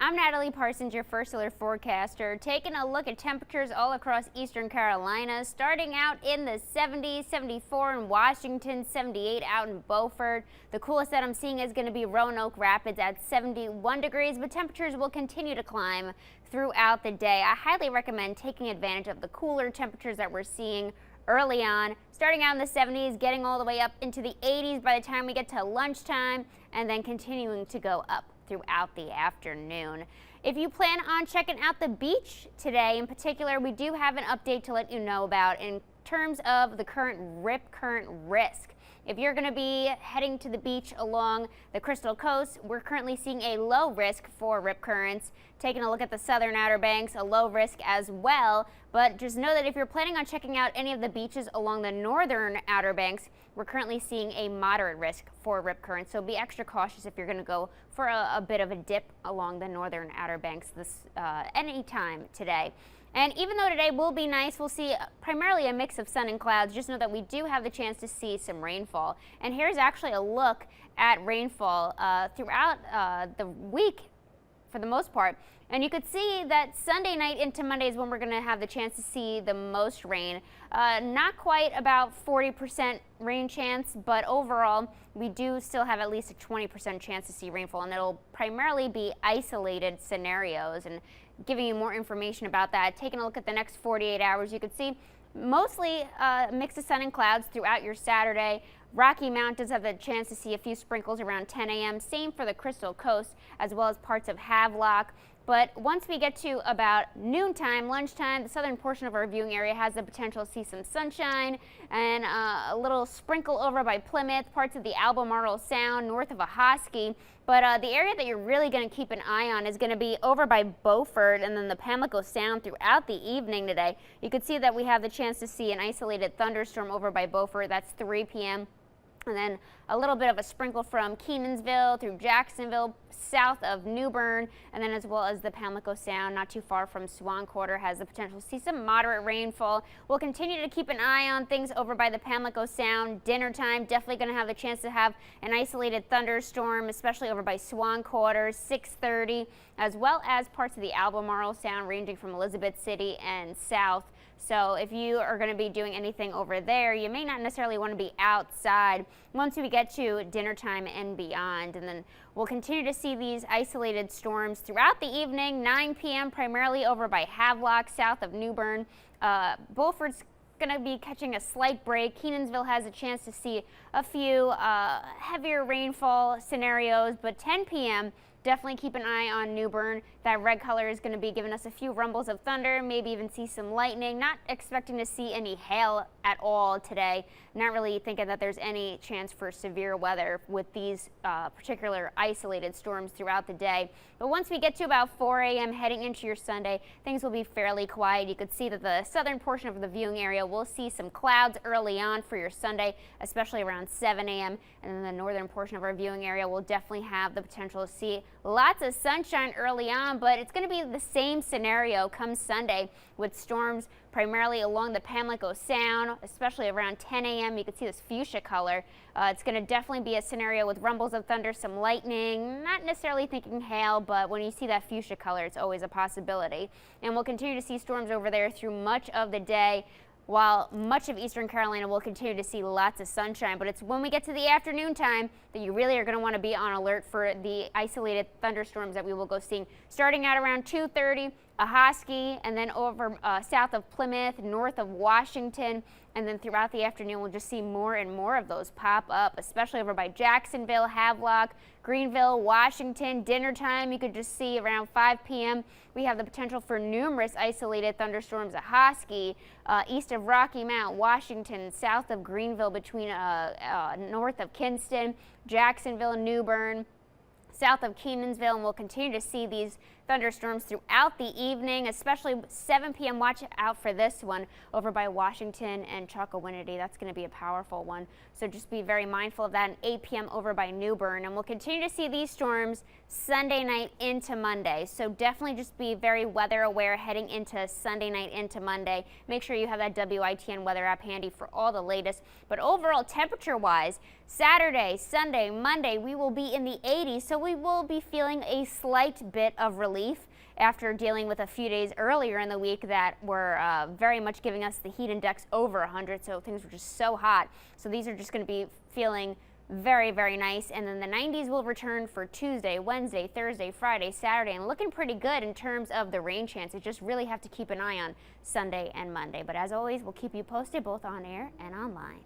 I'm Natalie Parsons, your first alert forecaster, taking a look at temperatures all across eastern Carolina, starting out in the 70s, 74 in Washington, 78 out in Beaufort. The coolest that I'm seeing is going to be Roanoke Rapids at 71 degrees, but temperatures will continue to climb throughout the day. I highly recommend taking advantage of the cooler temperatures that we're seeing early on, starting out in the 70s, getting all the way up into the 80s by the time we get to lunchtime, and then continuing to go up throughout the afternoon. If you plan on checking out the beach today in particular, we do have an update to let you know about in terms of the current rip current risk. If you're going to be heading to the beach along the Crystal Coast, we're currently seeing a low risk for rip currents. Taking a look at the southern Outer Banks, a low risk as well. But just know that if you're planning on checking out any of the beaches along the northern Outer Banks, we're currently seeing a moderate risk for rip currents. So be extra cautious if you're going to go for a bit of a dip along the northern Outer Banks any time today. And even though today will be nice, we'll see primarily a mix of sun and clouds. Just know that we do have the chance to see some rainfall. And here's actually a look at rainfall throughout the week for the most part. And you could see that Sunday night into Monday is when we're going to have the chance to see the most rain. Not quite about 40% rain chance, but overall we do still have at least a 20% chance to see rainfall, and it'll primarily be isolated scenarios. And giving you more information about that, taking a look at the next 48 hours, you could see mostly a mix of sun and clouds throughout your Saturday. Rocky Mountains have the chance to see a few sprinkles around 10 a.m. Same for the Crystal Coast, as well as parts of Havelock. But once we get to about noontime, lunchtime, the southern portion of our viewing area has the potential to see some sunshine and a little sprinkle over by Plymouth, parts of the Albemarle Sound, north of Ahoskie. But the area that you're really going to keep an eye on is going to be over by Beaufort and then the Pamlico Sound throughout the evening today. You can see that we have the chance to see an isolated thunderstorm over by Beaufort. That's 3 p.m. And then a little bit of a sprinkle from Kenansville through Jacksonville, south of New Bern, and then as well as the Pamlico Sound, not too far from Swan Quarter, has the potential to see some moderate rainfall. We'll continue to keep an eye on things over by the Pamlico Sound. Dinner time, definitely going to have the chance to have an isolated thunderstorm, especially over by Swan Quarter, 6:30, as well as parts of the Albemarle Sound ranging from Elizabeth City and south. So if you are going to be doing anything over there, you may not necessarily want to be outside once we get to dinner time and beyond. And then we'll continue to see these isolated storms throughout the evening, 9 p.m. primarily over by Havelock, south of New Bern. Beaufort's going to be catching a slight break. Kenansville has a chance to see a few heavier rainfall scenarios, but 10 p.m. definitely keep an eye on New Bern. That red color is going to be giving us a few rumbles of thunder, maybe even see some lightning. Not expecting to see any hail at all today. Not really thinking that there's any chance for severe weather with these particular isolated storms throughout the day. But once we get to about 4 a.m. heading into your Sunday, things will be fairly quiet. You could see that the southern portion of the viewing area will see some clouds early on for your Sunday, especially around 7 a.m. And then the northern portion of our viewing area will definitely have the potential to see lots of sunshine early on, but it's going to be the same scenario come Sunday with storms primarily along the Pamlico Sound, especially around 10 a.m. You can see this fuchsia color. It's going to definitely be a scenario with rumbles of thunder, some lightning, not necessarily thinking hail, but when you see that fuchsia color, it's always a possibility. And we'll continue to see storms over there through much of the day, while much of eastern Carolina will continue to see lots of sunshine. But it's when we get to the afternoon time that you really are going to want to be on alert for the isolated thunderstorms that we will go seeing, starting at around 2:30, Ahoskie, and then over south of Plymouth, north of Washington, and then throughout the afternoon we'll just see more and more of those pop up, especially over by Jacksonville, Havelock, Greenville, Washington. Dinner time, you could just see around 5 p.m. we have the potential for numerous isolated thunderstorms at Ahoskie, east of Rocky Mount, Washington, south of Greenville, between north of Kinston, Jacksonville, New Bern, south of Kenansville, and we'll continue to see these thunderstorms throughout the evening, especially 7 p.m. Watch out for this one over by Washington and Chocowinity. That's going to be a powerful one. So just be very mindful of that. And 8 p.m. over by New Bern. And we'll continue to see these storms Sunday night into Monday. So definitely just be very weather aware heading into Sunday night into Monday. Make sure you have that WITN weather app handy for all the latest. But overall, temperature wise, Saturday, Sunday, Monday, we will be in the 80s. So we will be feeling a slight bit of relief after dealing with a few days earlier in the week that were very much giving us the heat index over 100, so things were just so hot. So these are just going to be feeling very, very nice. And then the 90s will return for Tuesday, Wednesday, Thursday, Friday, Saturday, and looking pretty good in terms of the rain chances. Just really have to keep an eye on Sunday and Monday. But as always, we'll keep you posted both on air and online.